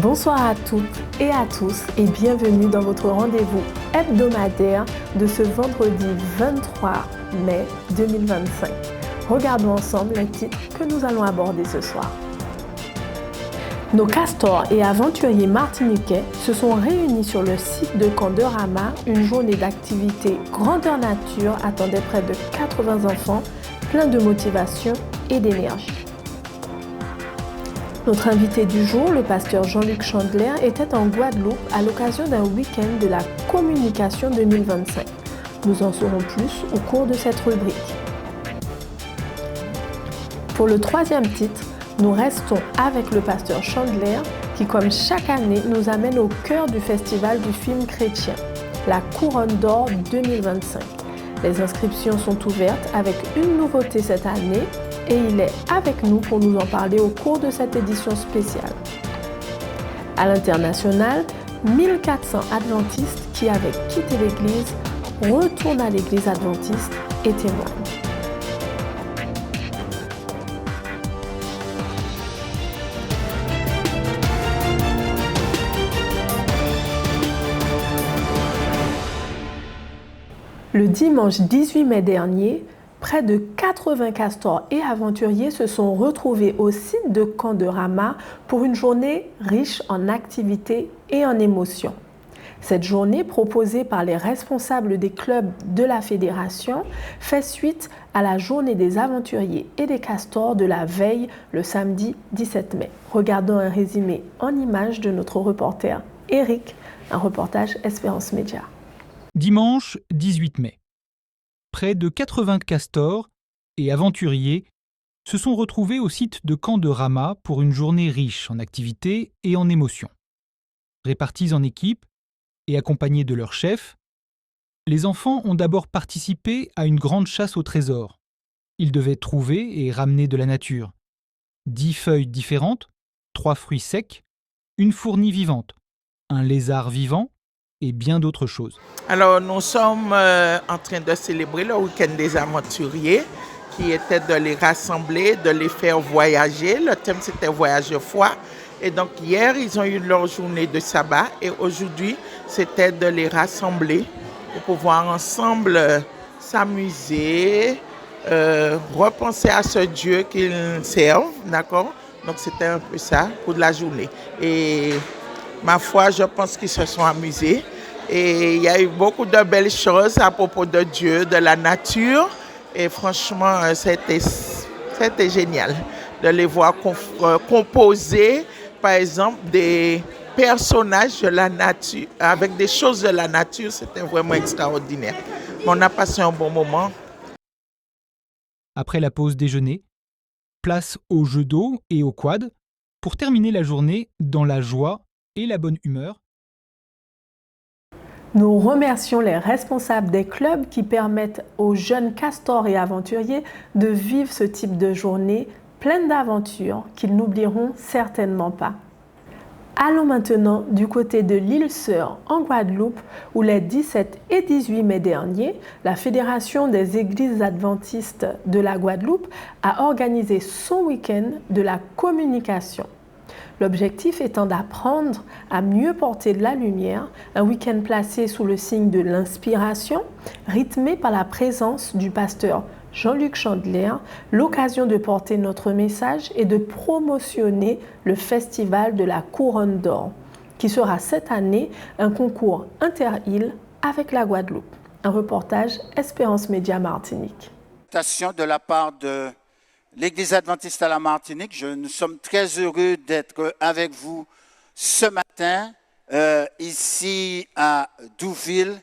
Bonsoir à toutes et à tous et bienvenue dans votre rendez-vous hebdomadaire de ce vendredi 23 mai 2025. Regardons ensemble les titres que nous allons aborder ce soir. Nos castors et aventuriers martiniquais se sont réunis sur le site de Candorama. Une journée d'activité grandeur nature attendait près de 80 enfants, pleins de motivation et d'énergie. Notre invité du jour, le pasteur Jean-Luc Chandler, était en Guadeloupe à l'occasion d'un week-end de la communication 2025. Nous en saurons plus au cours de cette rubrique. Pour le troisième titre, nous restons avec le pasteur Chandler qui, comme chaque année, nous amène au cœur du festival du film chrétien, la Couronne d'Or 2025. Les inscriptions sont ouvertes avec une nouveauté cette année et il est avec nous pour nous en parler au cours de cette édition spéciale. À l'international, 1400 adventistes qui avaient quitté l'église retournent à l'église adventiste et témoignent. Le dimanche 18 mai dernier, près de 80 castors et aventuriers se sont retrouvés au site de Candorama pour une journée riche en activités et en émotions. Cette journée, proposée par les responsables des clubs de la fédération, fait suite à la journée des aventuriers et des castors de la veille, le samedi 17 mai. Regardons un résumé en images de notre reporter Eric, un reportage Espérance Média. Dimanche 18 mai. Près de 80 castors et aventuriers se sont retrouvés au site de Candorama pour une journée riche en activités et en émotions. Répartis en équipes et accompagnés de leur chef, les enfants ont d'abord participé à une grande chasse au trésor. Ils devaient trouver et ramener de la nature 10 feuilles différentes, 3 fruits secs, une fourmi vivante, un lézard vivant, et bien d'autres choses. Alors, nous sommes en train de célébrer le week-end des aventuriers, qui était de les rassembler, de les faire voyager. Le thème, c'était Voyage de foi. Et donc, hier, ils ont eu leur journée de sabbat. Et aujourd'hui, c'était de les rassembler pour pouvoir ensemble s'amuser, repenser à ce Dieu qu'ils servent, d'accord? Donc, c'était un peu ça pour la journée. Et ma foi, je pense qu'ils se sont amusés et il y a eu beaucoup de belles choses à propos de Dieu, de la nature. Et franchement, c'était génial de les voir composer, par exemple, des personnages de la nature, avec des choses de la nature. C'était vraiment extraordinaire. On a passé un bon moment. Après la pause déjeuner, place aux jeux d'eau et au quad pour terminer la journée dans la joie et la bonne humeur. Nous remercions les responsables des clubs qui permettent aux jeunes castors et aventuriers de vivre ce type de journée pleine d'aventures qu'ils n'oublieront certainement pas. Allons maintenant du côté de l'île Sœur en Guadeloupe où les 17 et 18 mai dernier, la Fédération des Églises adventistes de la Guadeloupe a organisé son week-end de la communication. L'objectif étant d'apprendre à mieux porter de la lumière, un week-end placé sous le signe de l'inspiration, rythmé par la présence du pasteur Jean-Luc Chandler, l'occasion de porter notre message et de promotionner le festival de la Couronne d'Or, qui sera cette année un concours inter-îles avec la Guadeloupe. Un reportage Espérance Média Martinique. De la part de l'Église adventiste à la Martinique, nous sommes très heureux d'être avec vous ce matin, ici à Douville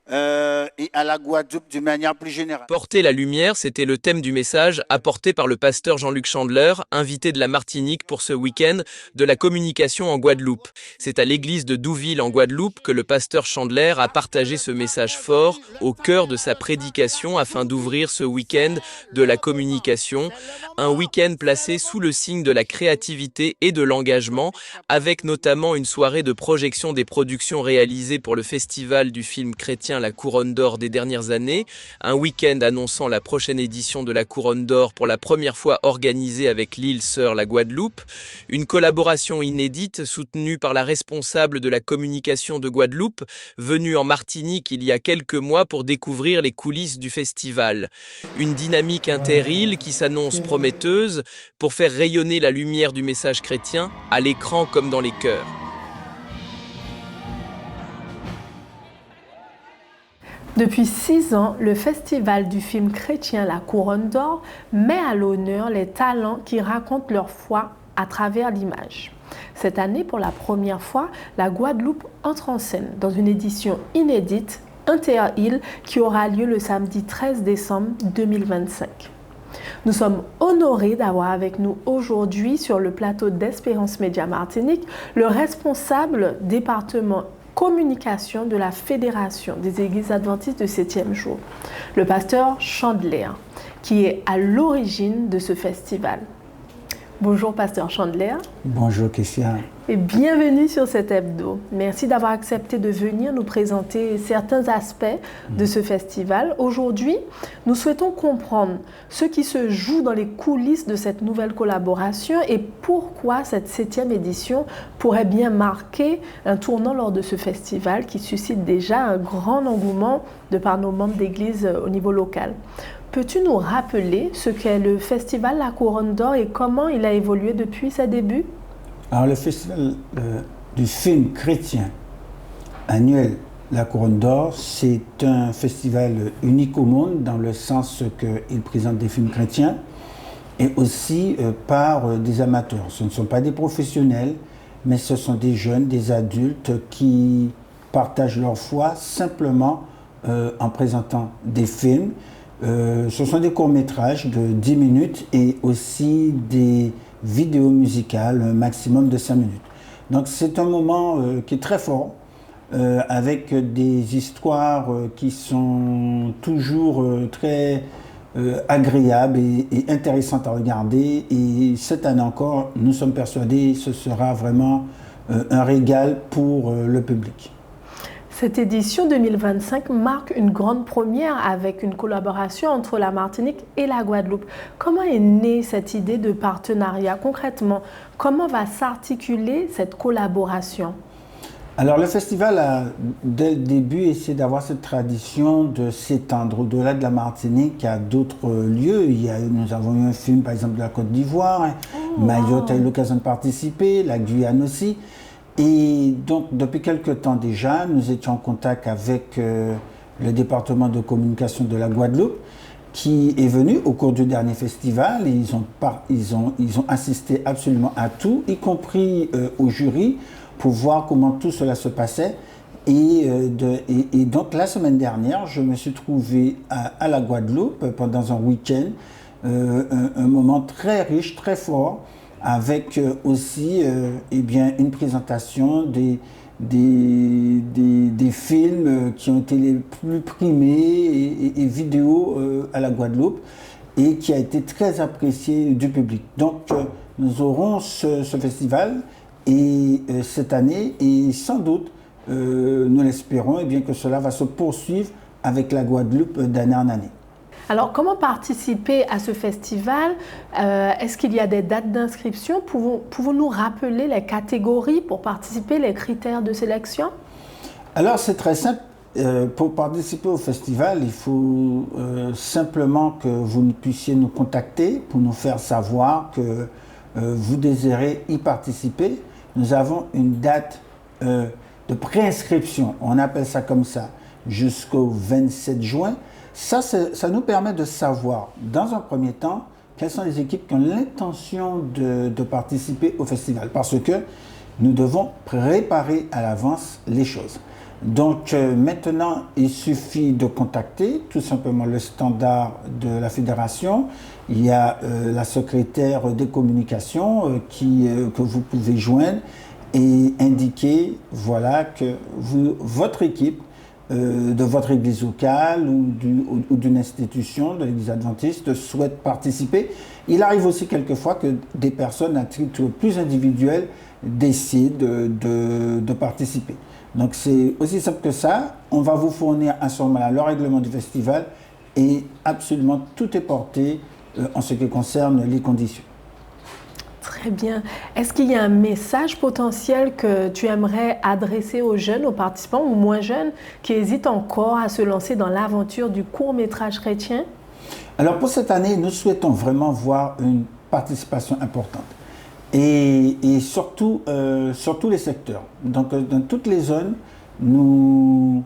et à la Guadeloupe d'une manière plus générale. Porter la lumière, c'était le thème du message apporté par le pasteur Jean-Luc Chandler, invité de la Martinique pour ce week-end de la communication en Guadeloupe. C'est à l'église de Douville en Guadeloupe que le pasteur Chandler a partagé ce message fort au cœur de sa prédication afin d'ouvrir ce week-end de la communication, un week-end placé sous le signe de la créativité et de l'engagement, avec notamment une soirée de projection des productions réalisées pour le festival du film chrétien chrétien la Couronne d'Or des dernières années, un week-end annonçant la prochaine édition de la Couronne d'Or pour la première fois organisée avec l'île Sœur la Guadeloupe, une collaboration inédite soutenue par la responsable de la communication de Guadeloupe, venue en Martinique il y a quelques mois pour découvrir les coulisses du festival. Une dynamique inter-île qui s'annonce prometteuse pour faire rayonner la lumière du message chrétien à l'écran comme dans les cœurs. Depuis 6 ans, le Festival du film chrétien La Couronne d'Or met à l'honneur les talents qui racontent leur foi à travers l'image. Cette année, pour la première fois, la Guadeloupe entre en scène dans une édition inédite, inter-île, qui aura lieu le samedi 13 décembre 2025. Nous sommes honorés d'avoir avec nous aujourd'hui sur le plateau d'Espérance Média Martinique le responsable département communication de la Fédération des Églises adventistes du 7e jour, le pasteur Chandler, qui est à l'origine de ce festival. Bonjour pasteur Chandler. Bonjour Kessia. Et bienvenue sur cet hebdo. Merci d'avoir accepté de venir nous présenter certains aspects de ce festival. Aujourd'hui, nous souhaitons comprendre ce qui se joue dans les coulisses de cette nouvelle collaboration et pourquoi cette 7e édition pourrait bien marquer un tournant lors de ce festival qui suscite déjà un grand engouement de par nos membres d'église au niveau local. Peux-tu nous rappeler ce qu'est le festival La Couronne d'Or et comment il a évolué depuis ses débuts? Alors le festival du film chrétien annuel La Couronne d'Or, c'est un festival unique au monde dans le sens qu'il présente des films chrétiens et aussi par des amateurs. Ce ne sont pas des professionnels, mais ce sont des jeunes, des adultes qui partagent leur foi simplement en présentant des films. Ce sont des courts-métrages de 10 minutes et aussi des vidéos musicales, un maximum de 5 minutes. Donc c'est un moment qui est très fort, avec des histoires qui sont toujours très agréables et intéressantes à regarder. Et cette année encore, nous sommes persuadés que ce sera vraiment un régal pour le public. Cette édition 2025 marque une grande première avec une collaboration entre la Martinique et la Guadeloupe. Comment est née cette idée de partenariat concrètement? Comment va s'articuler cette collaboration? Alors le festival a dès le début essayé d'avoir cette tradition de s'étendre au-delà de la Martinique à d'autres lieux. Nous avons eu un film par exemple de la Côte d'Ivoire, Mayotte a eu l'occasion de participer, la Guyane aussi. Et donc, depuis quelque temps déjà, nous étions en contact avec le département de communication de la Guadeloupe qui est venu au cours du dernier festival. Et ils ont assisté absolument à tout, y compris au jury, pour voir comment tout cela se passait. Et donc, la semaine dernière, je me suis trouvé à la Guadeloupe pendant un week-end, un moment très riche, très fort, avec aussi une présentation des films qui ont été les plus primés et vidéos à la Guadeloupe et qui a été très apprécié du public. Donc nous aurons ce festival cette année et sans doute, nous l'espérons, que cela va se poursuivre avec la Guadeloupe d'année en année. Alors, comment participer à ce festival? Est-ce qu'il y a des dates d'inscription? Pouvons-nous rappeler les catégories pour participer, les critères de sélection? Alors, c'est très simple. Pour participer au festival, il faut simplement que vous puissiez nous contacter pour nous faire savoir que vous désirez y participer. Nous avons une date de préinscription, on appelle ça comme ça, jusqu'au 27 juin. Ça nous permet de savoir, dans un premier temps, quelles sont les équipes qui ont l'intention de participer au festival. Parce que nous devons préparer à l'avance les choses. Donc maintenant, il suffit de contacter tout simplement le standard de la fédération. Il y a la secrétaire des communications que vous pouvez joindre et indiquer voilà, que votre équipe de votre église locale ou d'une institution de l'église adventiste souhaite participer. Il arrive aussi quelquefois que des personnes à titre plus individuel décident de participer. Donc c'est aussi simple que ça. On va vous fournir à ce moment-là le règlement du festival et absolument tout est porté en ce qui concerne les conditions. Très bien. Est-ce qu'il y a un message potentiel que tu aimerais adresser aux jeunes, aux participants ou moins jeunes qui hésitent encore à se lancer dans l'aventure du court-métrage chrétien? Alors pour cette année, nous souhaitons vraiment voir une participation importante et surtout sur tous les secteurs. Donc dans toutes les zones, nous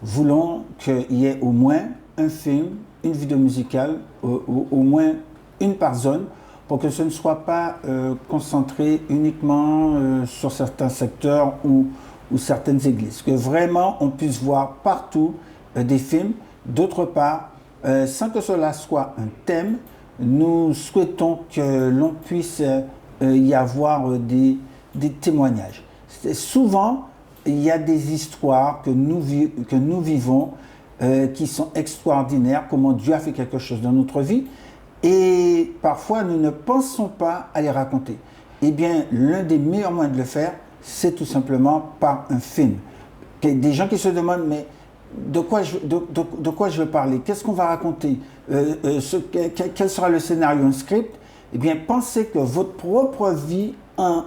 voulons qu'il y ait au moins un film, une vidéo musicale, au moins une par zone, pour que ce ne soit pas concentré uniquement sur certains secteurs ou certaines églises. Que vraiment on puisse voir partout des films. D'autre part, sans que cela soit un thème, nous souhaitons que l'on puisse y avoir des témoignages. Souvent, il y a des histoires que nous vivons qui sont extraordinaires, comment Dieu a fait quelque chose dans notre vie, et parfois nous ne pensons pas à les raconter. Eh bien, l'un des meilleurs moyens de le faire, c'est tout simplement par un film. Des gens qui se demandent, mais de quoi je vais parler? Qu'est-ce qu'on va raconter? Quel sera le scénario, un script? Eh bien, pensez que votre propre vie en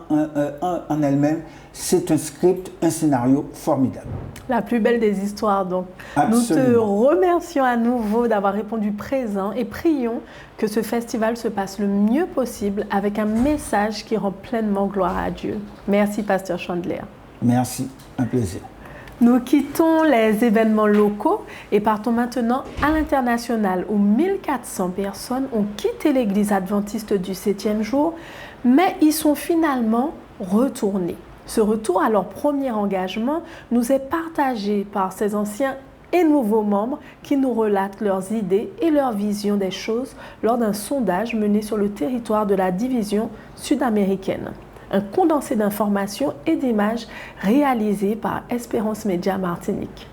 elle-même, c'est un script, un scénario formidable. La plus belle des histoires, donc. Absolument. Nous te remercions à nouveau d'avoir répondu présent et prions que ce festival se passe le mieux possible avec un message qui rend pleinement gloire à Dieu. Merci, Pasteur Chandler. Merci, un plaisir. Nous quittons les événements locaux et partons maintenant à l'international où 1400 personnes ont quitté l'église adventiste du 7e jour, mais y sont finalement retournées. Ce retour à leur premier engagement nous est partagé par ces anciens et nouveaux membres qui nous relatent leurs idées et leur vision des choses lors d'un sondage mené sur le territoire de la division sud-américaine. Un condensé d'informations et d'images réalisé par Espérance Média Martinique.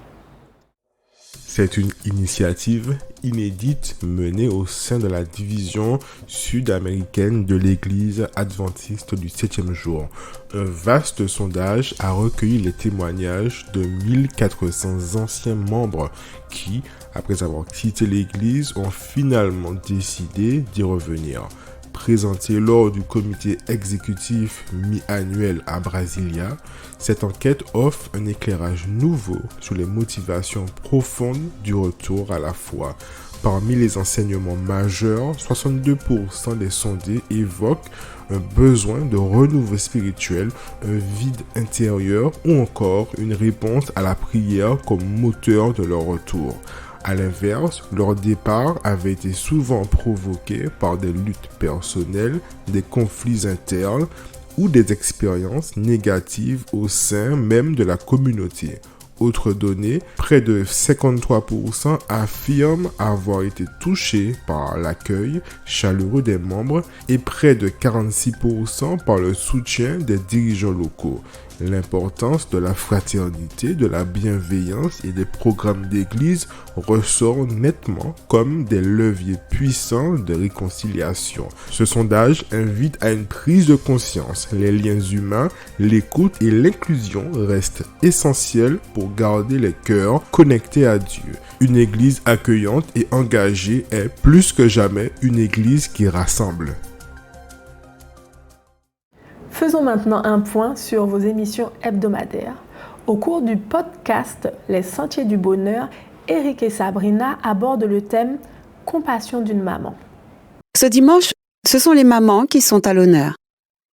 C'est une initiative inédite menée au sein de la division sud-américaine de l'Église adventiste du 7e jour. Un vaste sondage a recueilli les témoignages de 1400 anciens membres qui, après avoir quitté l'Église, ont finalement décidé d'y revenir. Présentée lors du comité exécutif mi-annuel à Brasilia, cette enquête offre un éclairage nouveau sur les motivations profondes du retour à la foi. Parmi les enseignements majeurs, 62% des sondés évoquent un besoin de renouveau spirituel, un vide intérieur ou encore une réponse à la prière comme moteur de leur retour. À l'inverse, leur départ avait été souvent provoqué par des luttes personnelles, des conflits internes ou des expériences négatives au sein même de la communauté. Autre donnée, près de 53% affirment avoir été touchés par l'accueil chaleureux des membres et près de 46% par le soutien des dirigeants locaux. L'importance de la fraternité, de la bienveillance et des programmes d'église ressort nettement comme des leviers puissants de réconciliation. Ce sondage invite à une prise de conscience. Les liens humains, l'écoute et l'inclusion restent essentiels pour garder les cœurs connectés à Dieu. Une église accueillante et engagée est plus que jamais une église qui rassemble. Faisons maintenant un point sur vos émissions hebdomadaires. Au cours du podcast Les Sentiers du Bonheur, Eric et Sabrina abordent le thème « Compassion d'une maman ». Ce dimanche, ce sont les mamans qui sont à l'honneur.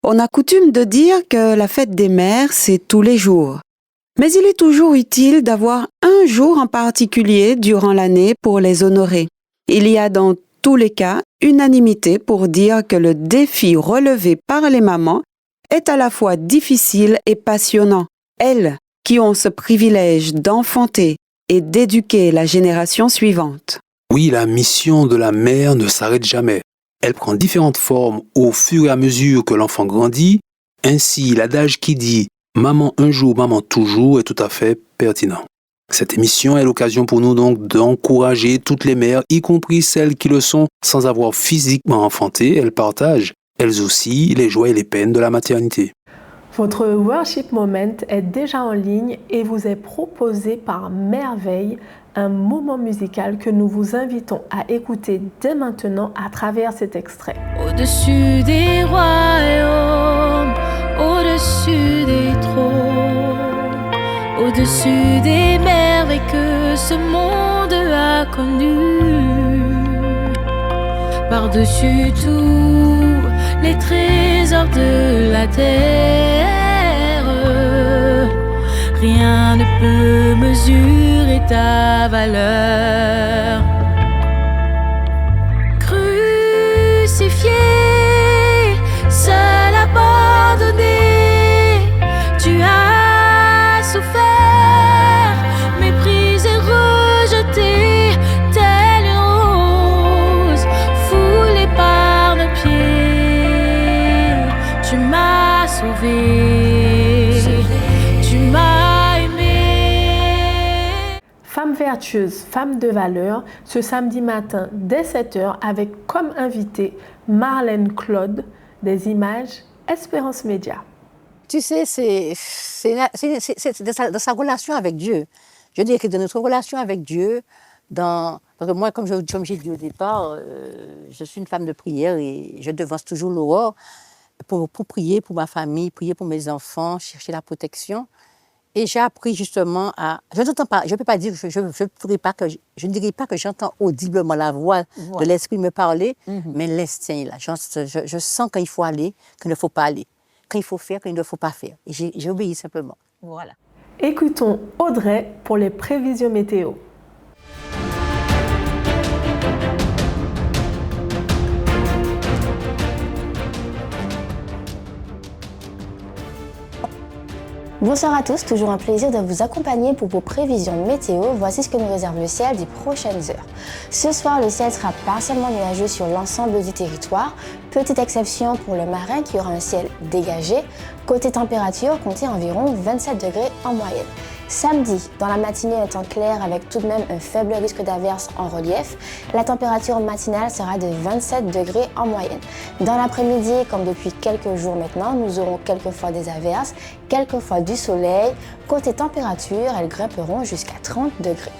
On a coutume de dire que la fête des mères, c'est tous les jours. Mais il est toujours utile d'avoir un jour en particulier durant l'année pour les honorer. Il y a dans tous les cas unanimité pour dire que le défi relevé par les mamans est à la fois difficile et passionnant. Elles, qui ont ce privilège d'enfanter et d'éduquer la génération suivante. Oui, la mission de la mère ne s'arrête jamais. Elle prend différentes formes au fur et à mesure que l'enfant grandit. Ainsi, l'adage qui dit « maman un jour, maman toujours » est tout à fait pertinent. Cette émission est l'occasion pour nous donc d'encourager toutes les mères, y compris celles qui le sont sans avoir physiquement enfanté. Elles partagent elles aussi, les joies et les peines de la maternité. Votre worship moment est déjà en ligne et vous est proposé par Merveille, un moment musical que nous vous invitons à écouter dès maintenant à travers cet extrait. Au-dessus des royaumes, au-dessus des trônes, au-dessus des merveilles que ce monde a connues, par-dessus tous les trésors de la terre, rien ne peut mesurer ta valeur. Crucifié, seul abandonné, tu as souffert, méprisé, rejeté, tel une rose foulée par nos pieds. Tu m'as sauvé, tu m'as aimé. Femme vertueuse, femme de valeur, ce samedi matin dès 7h avec comme invité Marlène Claude, des images Espérance Média. Tu sais, c'est de sa relation avec Dieu. Je dirais que de notre relation avec Dieu, parce que moi, comme j'ai dit au départ, je suis une femme de prière et je devance toujours l'aurore pour prier pour ma famille, prier pour mes enfants, chercher la protection. Et j'ai appris justement à... Je n'entends pas, je ne peux pas dire, je ne dirais pas que j'entends audiblement la voix de l'esprit me parler, mais l'instinct est là. Je sens quand il faut aller, qu'il ne faut pas aller. Quand il faut faire, qu'il ne faut pas faire. Et j'obéis simplement. Voilà. Écoutons Audrey pour les prévisions météo. Bonsoir à tous, toujours un plaisir de vous accompagner pour vos prévisions météo. Voici ce que nous réserve le ciel des prochaines heures. Ce soir, le ciel sera partiellement nuageux sur l'ensemble du territoire. Petite exception pour le marin qui aura un ciel dégagé. Côté température, comptez environ 27 degrés en moyenne. Samedi, dans la matinée, un temps clair avec tout de même un faible risque d'averse en relief. La température matinale sera de 27 degrés en moyenne. Dans l'après-midi, comme depuis quelques jours maintenant, nous aurons quelquefois des averses, quelquefois du soleil. Côté température, elles grimperont jusqu'à 30 degrés.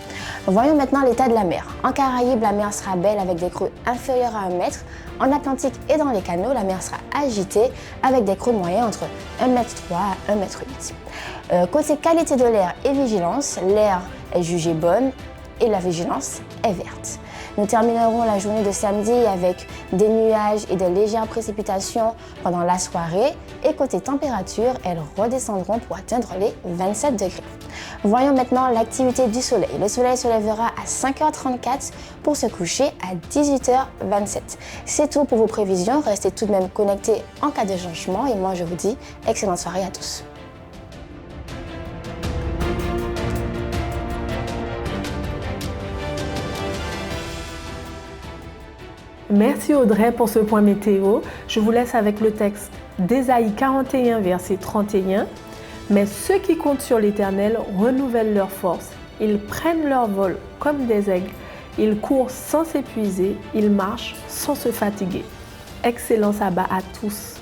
Voyons maintenant l'état de la mer. En Caraïbes, la mer sera belle avec des creux inférieurs à 1 mètre. En Atlantique et dans les canaux, la mer sera agitée avec des creux moyens entre 1,3 m à 1,8 m. Côté qualité de l'air et vigilance, l'air est jugé bonne et la vigilance est verte. Nous terminerons la journée de samedi avec des nuages et de légères précipitations pendant la soirée. Et côté température, elles redescendront pour atteindre les 27 degrés. Voyons maintenant l'activité du soleil. Le soleil se lèvera à 5h34 pour se coucher à 18h27. C'est tout pour vos prévisions. Restez tout de même connectés en cas de changement. Et moi, je vous dis excellente soirée à tous. Merci Audrey pour ce point météo. Je vous laisse avec le texte d'Ésaïe 41, verset 31. Mais ceux qui comptent sur l'Éternel renouvellent leur force. Ils prennent leur vol comme des aigles. Ils courent sans s'épuiser. Ils marchent sans se fatiguer. Excellent sabbat à tous.